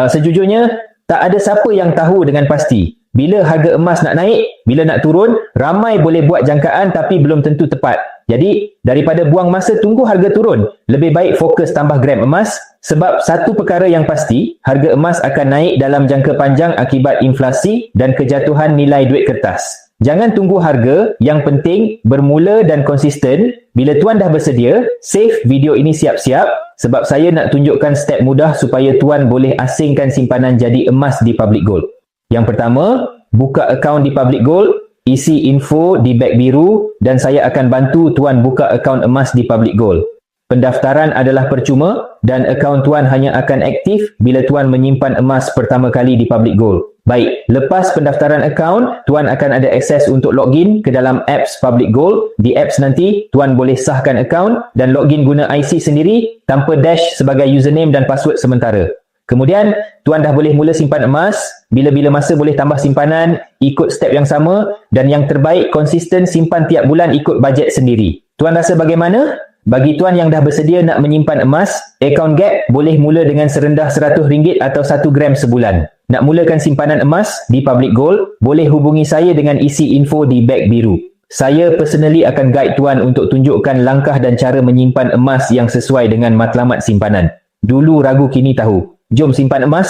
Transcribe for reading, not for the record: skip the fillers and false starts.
Sejujurnya, tak ada siapa yang tahu dengan pasti bila harga emas nak naik, bila nak turun. Ramai boleh buat jangkaan tapi belum tentu tepat. Jadi, daripada buang masa tunggu harga turun, lebih baik fokus tambah gram emas, sebab satu perkara yang pasti, harga emas akan naik dalam jangka panjang akibat inflasi dan kejatuhan nilai duit kertas. Jangan tunggu harga, yang penting bermula dan konsisten. Bila tuan dah bersedia, save video ini siap-siap sebab saya nak tunjukkan step mudah supaya tuan boleh asingkan simpanan jadi emas di Public Gold. Yang pertama, buka akaun di Public Gold, isi info di beg biru dan saya akan bantu tuan buka akaun emas di Public Gold. Pendaftaran adalah percuma dan akaun tuan hanya akan aktif bila tuan menyimpan emas pertama kali di Public Gold. Baik, lepas pendaftaran akaun, tuan akan ada akses untuk login ke dalam apps Public Gold. Di apps nanti, tuan boleh sahkan akaun dan login guna IC sendiri tanpa dash sebagai username dan password sementara. Kemudian, tuan dah boleh mula simpan emas, bila-bila masa boleh tambah simpanan, ikut step yang sama dan yang terbaik konsisten simpan tiap bulan ikut bajet sendiri. Tuan rasa bagaimana? Bagi tuan yang dah bersedia nak menyimpan emas, akaun Gap boleh mula dengan serendah RM100 atau 1 gram sebulan. Nak mulakan simpanan emas di Public Gold, boleh hubungi saya dengan isi info di beg biru. Saya personally akan guide tuan untuk tunjukkan langkah dan cara menyimpan emas yang sesuai dengan matlamat simpanan. Dulu ragu, kini tahu. Jom simpan emas.